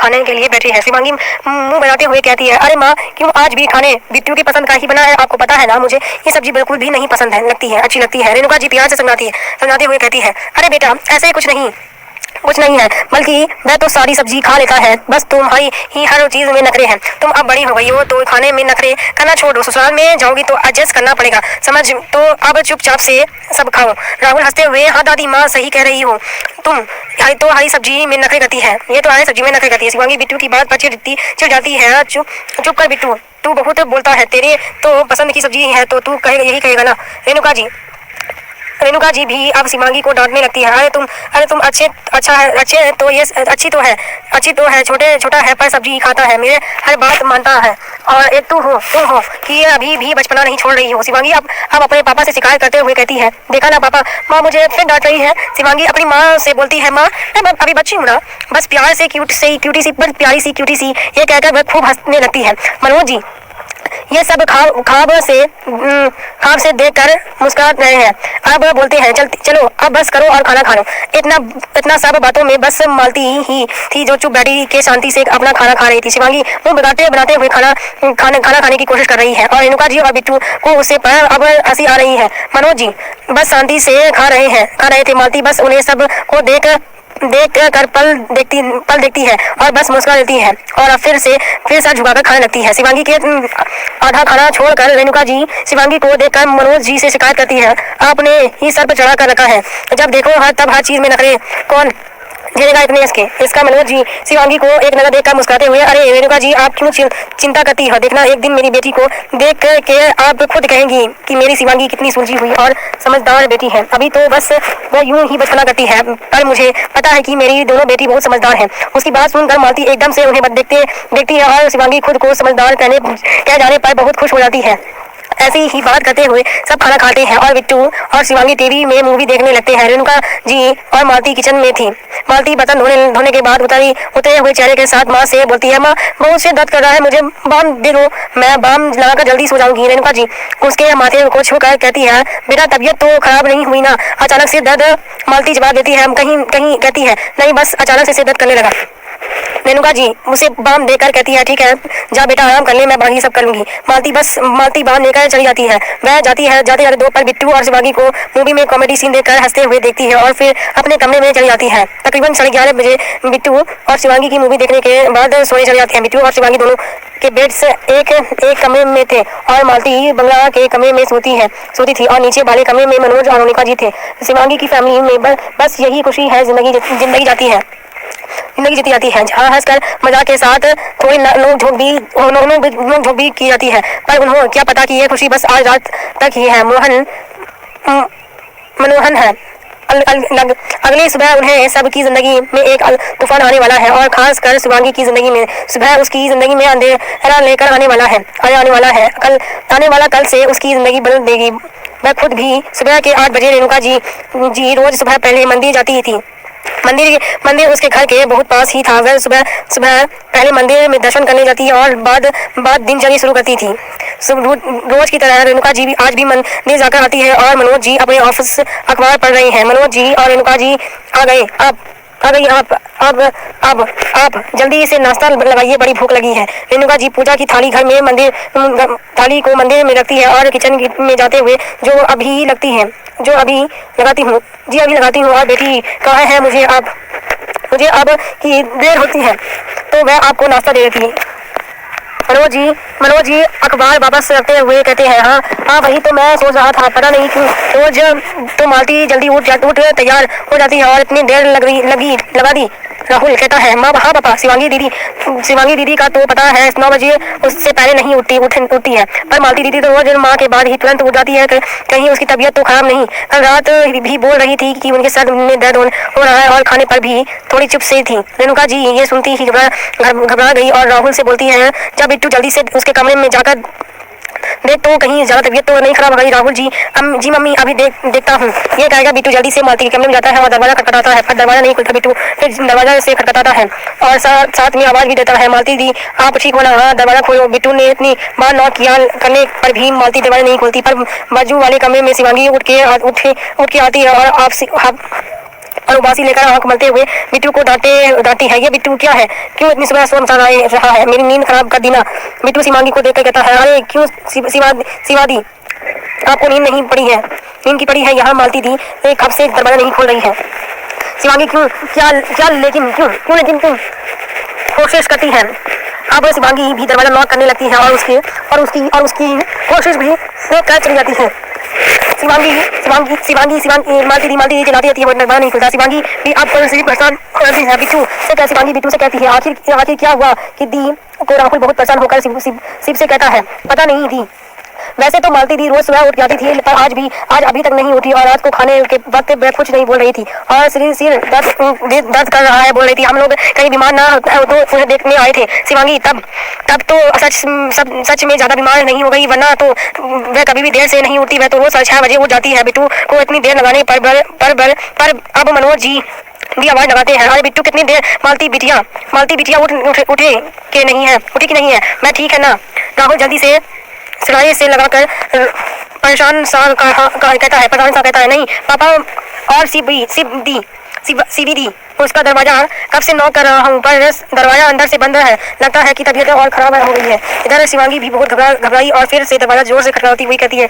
खाने के लिए बैठी है। शिवांगी मुंह बनाते हुए कहती है, अरे माँ क्यों आज भी खाने बिट्टू की पसंद का ही बना है? आपको पता है ना मुझे ये सब्जी बिल्कुल भी नहीं पसंद है, लगती है अच्छी लगती है। रेणुका जी प्यार से समझाते हुए कहती है, अरे बेटा ऐसे कुछ नहीं है, बल्कि वह तो सारी सब्जी खा लेता है, बस तुम्हारी ही हर चीज में नखरे हैं। तुम अब बड़ी हो गई हो तो खाने में नखरे करना छोड़ दो, ससुराल में जाओगी तो एडजस्ट करना पड़ेगा, समझ? तो अब चुपचाप से सब खाओ। राहुल हंसते हुए, हाँ दादी माँ सही कह रही हो तुम, तो हरी सब्जी में नखरे करती है, ये तो हरी सब्जी में नखरे करती है। शिवांगी बिट्टू की बात पर चिढ़ जाती है, चुप कर बिट्टू, तू बहुत बोलता है, तेरे तो पसंद की सब्जी है तो तू यही कहेगा ना। रेणुका जी भी अब शिवांगी को डांटने लगती है, अरे तुम अच्छी तो है, छोटा है पर सब्जी खाता है, मेरे हर बात मानता है, और एक तुम हो कि अभी भी बचपना नहीं छोड़ रही हो। शिवांगी अब अपने पापा से शिकायत करते हुए कहती है, देखा ना पापा, माँ मुझे फिर डांट रही है। शिवांगी अपनी माँ से बोलती है, माँ मैं अभी बच्ची हूँ ना, बस प्यार से क्यूटी सी ये कहकर वह खूब हंसने लगती है। मनोज जी ये सब ख्वाब से देखकर मुस्कुरा रहे हैं। अब बोलते हैं, चलो अब बस करो और खाना खा लो। इतना सब बातों में बस मालती ही थी जो चुप बैठी के शांति से अपना खाना खा रही थी। शिवांगी मुंह बनाते हुए खाना खाने की कोशिश कर रही है, और रेणुका जी और बिट्टू को उससे पर अब हंसी आ रही है। मनोज जी बस शांति से खा रहे थे, मालती बस उन्हें सब को देख कर पल देखती है और बस मुस्कुरा देती है, और फिर सर झुकाकर खाने लगती है। शिवांगी के आधा खाना छोड़कर रेणुका जी शिवांगी को देखकर मनोज जी से शिकायत करती है, आपने ही सर पर चढ़ा कर रखा है, जब देखो हर चीज में नखरे, कौन झेलेगा इतने इसका? मनोज जी शिवांगी को एक नजर देखकर मुस्कुराते हुए, अरे रेणुका जी आप क्यों चिंता करती हो, देखना एक दिन मेरी बेटी को देख के आप खुद कहेंगी कि मेरी शिवांगी कितनी सुलझी हुई और समझदार बेटी है। अभी तो बस वह यूं ही बचपना करती है, पर मुझे पता है कि मेरी दोनों बेटी बहुत समझदार हैं। उसकी बात सुनकर मालती एकदम से उन्हें देखती है, और शिवांगी खुद को समझदार कह जाने पर बहुत खुश हो जाती है। ऐसी ही बात करते हुए सब खाना खाते हैं, और बिट्टू और शिवांगी टीवी में मूवी देखने लगते हैं। रेणुका जी और मालती किचन में थी। मालती बर्तन धोने के बाद उतरे हुए चेहरे के साथ माँ से बोलती है, माँ बहुत से दर्द कर रहा है, मुझे बाम दे दो, मैं बाम लगाकर जल्दी सो जाऊंगी। रेणुका जी उसके माथे को छूकर कहती है, बेटा तबीयत तो खराब नहीं हुई ना? अचानक से दर्द? मालती जवाब देती है, कहीं कहती है, नहीं बस अचानक से दर्द करने लगा। रेणुका जी उसे बाम देकर कहती है, ठीक है जा बेटा आराम कर ले, मैं बाकी सब कर लूंगी। मालती बाम लेकर चली जाती है। वह जाते दो पर बिट्टू और शिवांगी को मूवी में कॉमेडी सीन देखकर हंसते हुए देखती है, और फिर अपने कमरे में चली जाती है। तकरीबन 11:30 बजे बिट्टू और शिवांगी की मूवी देखने के बाद सोने चले जाते हैं। बिट्टू और शिवांगी दोनों के बेड्स एक कमरे में थे, और मालती बंगला के कमरे में सोती थी, और नीचे वाले कमरे में मनोज और रेणुका जी थे। शिवांगी की फैमिली में बस यही खुशी है, जिंदगी जीती जाती है, जहाँ हंसकर मजाक के साथ थोड़ी नोक-झोंक भी की जाती है, पर उन्हें क्या पता कि यह खुशी बस आज रात तक ही है। मनोहन है। अगली सुबह उन्हें सबकी जिंदगी में एक तूफान आने वाला है, और खास कर शिवांगी की जिंदगी में सुबह उसकी जिंदगी में अंधेरा लेकर आने वाला है। कल से उसकी जिंदगी बदल देगी। वह खुद भी सुबह के 8 बजे रेणुका जी रोज सुबह पहले मंदिर जाती थी। मंदिर उसके घर के बहुत पास ही था। वह सुबह पहले मंदिर में दर्शन करने जाती है, और बाद दिनचर्या शुरू करती थी। रोज की तरह रेणुका जी भी आज भी मंदिर जाकर आती है, और मनोज जी अपने ऑफिस अखबार पढ़ रहे हैं। मनोज जी और रेणुका जी आ गई आप जल्दी से नाश्ता लगाइए, बड़ी भूख लगी है। रेणुका जी पूजा की थाली थाली को मंदिर में रखती है, और किचन में जाते हुए जो अभी लगाती हूँ, और बेटी कहाँ है, मुझे अब की देर होती है, तो वह आपको नाश्ता दे देती है। मनोज जी अखबार वापस रखते हुए कहते हैं, हाँ वही तो मैं सोच रहा था, पता नहीं क्यों रोज तो मालती जल्दी उठ तैयार हो जाती है, और इतनी देर लगा दी। राहुल कहता है, माँ हाँ पापा, शिवांगी दीदी का तो पता है 9 बजे उससे पहले नहीं उठती है, पर मालती दीदी तो रोज माँ के बाद ही तुरंत उठ जाती है, कहीं उसकी तबीयत तो खराब नहीं? कल रात भी बोल रही थी कि उनके सर में दर्द हो रहा है, और खाने पर भी थोड़ी चुप से थी। रेणुका जी ये सुनती ही घबरा गई, और राहुल से बोलती है, जब बिट्टू जल्दी से उसके कमरे में जाकर देख तो कहीं ज्यादा तबीयत तो नहीं खराब हो गई। राहुल जी मम्मी अभी देखता हूँ, ये कहेगा बिट्टू जल्दी से मालती के कमरे में जाता है, और दरवाजा खटखटाता है, पर दरवाजा नहीं खुलता। बिट्टू फिर दरवाजा से खटखटाता है, और साथ में आवाज भी देता है, मालती दी आप ठीक हो ना? हाँ दरवाजा खोलो। बिट्टू ने इतनी बार नॉक किया करने पर भी मालती दरवाजा नहीं खोलती, पर बाजू वाले कमरे में शिवांगी उठ के आती है, और और उबासी लेकर आंख मलते हुए बिट्टू को डांटी है। ये बिट्टू क्या है, क्यों इतनी सुबह शोर मचा रहा है, मेरी नींद खराब कर दी ना। बिट्टू शिवांगी को देखकर कहता है, अरे क्यों शिवादी, आपको नींद नहीं पड़ी है? नींद की पड़ी है यहाँ मालती दी कब से दरवाजा नहीं खोल रही है। शिवांगी क्यों लेकिन क्यों कोशिश करती है। अब शिवांगी भी दरवाजा लॉक करने लगती है और उसकी कोशिश भी कर चली जाती है। शिवांगी मालती दी चलाती रहती है, वो दरवाजा नहीं खुलता। शिवांगी भी अब परेशान हो जाती है। शिवांगी बिट्टू से कहती है, आखिर क्या हुआ कि दी को राहुल बहुत परेशान होकर शिव से कहता है, पता नहीं दी, वैसे तो मालती दी रोज सुबह उठ जाती थी, पर आज अभी तक नहीं उठी और रात को खाने के वक्त कुछ नहीं बोल रही थी और सिर दर्द कर रहा है बोल रही थी। हम लोग कहीं बीमार ना तो उन्हें देखने आए थे। शिवांगी तब तो सच में ज्यादा बीमार नहीं हो गई, वरना तो वह कभी भी देर से नहीं उठती, वह तो रोज 6 बजे उठ जाती है। बिट्टू को इतनी देर लगाने पर अब मनोज जी भी आवाज लगाते हैं, अरे बिट्टू कितनी देर, मालती बिटिया उठे कि नहीं है, मैं ठीक है ना। राहुल जल्दी से सिलाई से लगाकर परेशान सा कहता है, नहीं पापा और सीबीडी उसका दरवाजा कब से नॉक कर रहा हूँ, पर दरवाजा अंदर से बंद है, लगता है कि तबीयत और खराब हो गई है। इधर शिवांगी भी बहुत घबराई और फिर से दरवाजा जोर से खटखटाती हुई कहती है,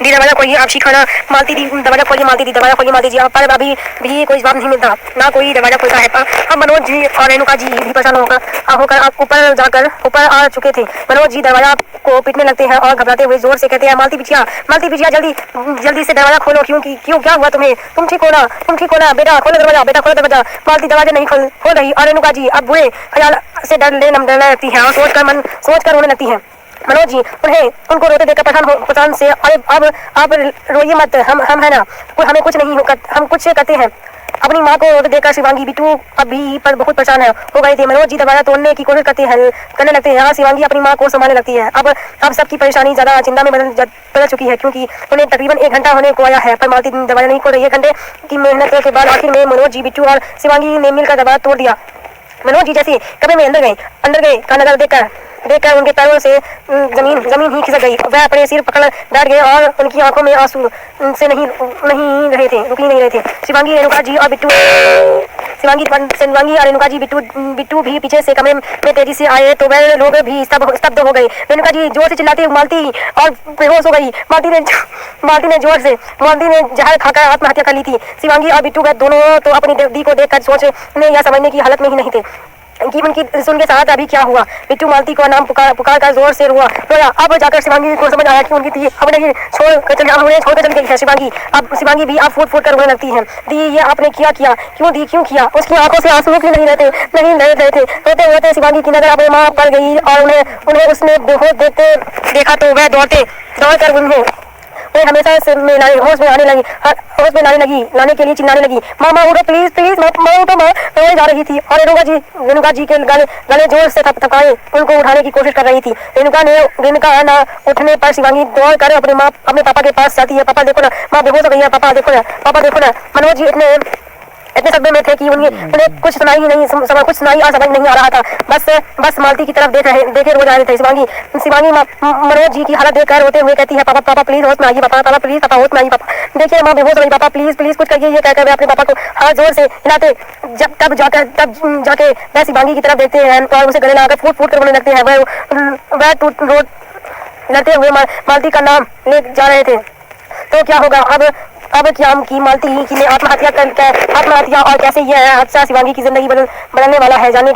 दी दरवाजा खोलिए, आप खाना। मालती दी दरवाजा खोलिए, मालती दी, पर अभी भी कोई जवाब नहीं मिलता, ना कोई दरवाजा खुलता है। अब मनोज जी और रेणुका जी भी परेशान होकर ऊपर आ चुके थे। मनोज जी दरवाजा को पीटने लगते हैं और घबराते हुए जोर से कहते हैं, मालती बिटिया जल्दी से दरवाजा खोलो, क्यों क्या हुआ तुम्हें, तुम ठीक हो ना, बेटा खोलो दरवाजा। मालती दरवाजा नहीं खोल रही और रेणुका जी अब बुरे ख्याल से डरने लगती है और सोच कर रोने लगती है। मनोज जी उनको रोते देखकर परेशान से, अरे अब आप रोइए मत, हम है ना, हमें कुछ नहीं होगा, हम कुछ करते हैं। अपनी माँ को रोते देखकर शिवांगी बिट्टू अभी पर बहुत परेशान हो गए थे। मनोज जी दरवाजा तोड़ने की कोशिश करने लगते हैं। शिवांगी अपनी माँ को संभालने लगती है। अब सबकी परेशानी ज्यादा चिंता में बदल चुकी है, क्योंकि उन्हें तकरीबन 1 घंटा होने को आया है, पर मालती दरवाजा नहीं खोल रही है। 1 घंटे की मेहनत के बाद आखिर में मनोज जी, बिट्टू और शिवांगी ने मिलकर दरवाजा तोड़ दिया। मनोज जी जैसे कमरे में अंदर गए का नजर देखकर उनके पैरों से जमीन ही खिसक गई। वह अपने सिर पकड़ बैठ गए और उनकी आंखों में आंसू से रुक नहीं रहे थे। शिवांगी रेणुका जी और बिट्टू भी पीछे से कमरे में तेजी से आए तो वह लोग भी स्तब्ध हो गए। रेणुका जी जोर से चिल्लाते मालती और बेहोश हो गई। मालती ने जहर खाकर आत्महत्या कर ली थी। शिवांगी और बिट्टू वह दोनों तो अपनी दी को देखकर सोचने या समझने की हालत में ही नहीं थे कि उनकी उनके साथ अभी क्या हुआ। बिट्टू मालती को नाम पुकार कर जोर से रोया। अब जाकर शिवांगी को समझ आया कि उनकी दी अब नहीं छोड़कर चल गई है। शिवांगी भी अब फूट कर रोने लगती है। दी ये आपने क्यों किया? उसकी आंखों से आंसू क्यों नहीं रहे थे। रोते रोते शिवांगी की नजर अपनी माँ पर गई और उन्हें उसने बेहोश देखा तो वह दौड़कर उन्हें हमेशा से होश में लाने लगी, चिल्लाने लगी, माँ उठो प्लीज, माँ उठो, माँ रोने जा रही थी और रेणुका जी के गले जोर से थपथपाए उनको उठाने की कोशिश कर रही थी। रेणुका न उठने पर शिवांगी दौड़ कर अपने पापा के पास जाती है। पापा देखो ना, माँ बेहोश हो गई है, पापा देखो ना। मनोज जी इतने सदमे में थे कि उन्हें कुछ सुनाई और समझ नहीं आ रहा था। बस मालती की तरफ देखे रो जा रहे थे। शिवांगी मनोज जी की हालत देखकर रोते हुए कहती है, पापा प्लीज होश में आइए, पापा प्लीज, पापा होश में आइए, पापा देखिए माँ बेहोश हो गई, पापा प्लीज कुछ करिए। ये कहकर वे अपने पापा को हाथ जोर से हिलाते तब जाके वह शिवांगी की तरफ देखते हैं और उसे गले लगाकर फूट कर रोने लगते हैं। वह लड़ते हुए मालती का नाम ले जा रहे थे। तो क्या होगा अब क्या की मालती की ने आत्महत्या और कैसे यह हादसा शिवांगी की जिंदगी बदलने वाला है, जानने के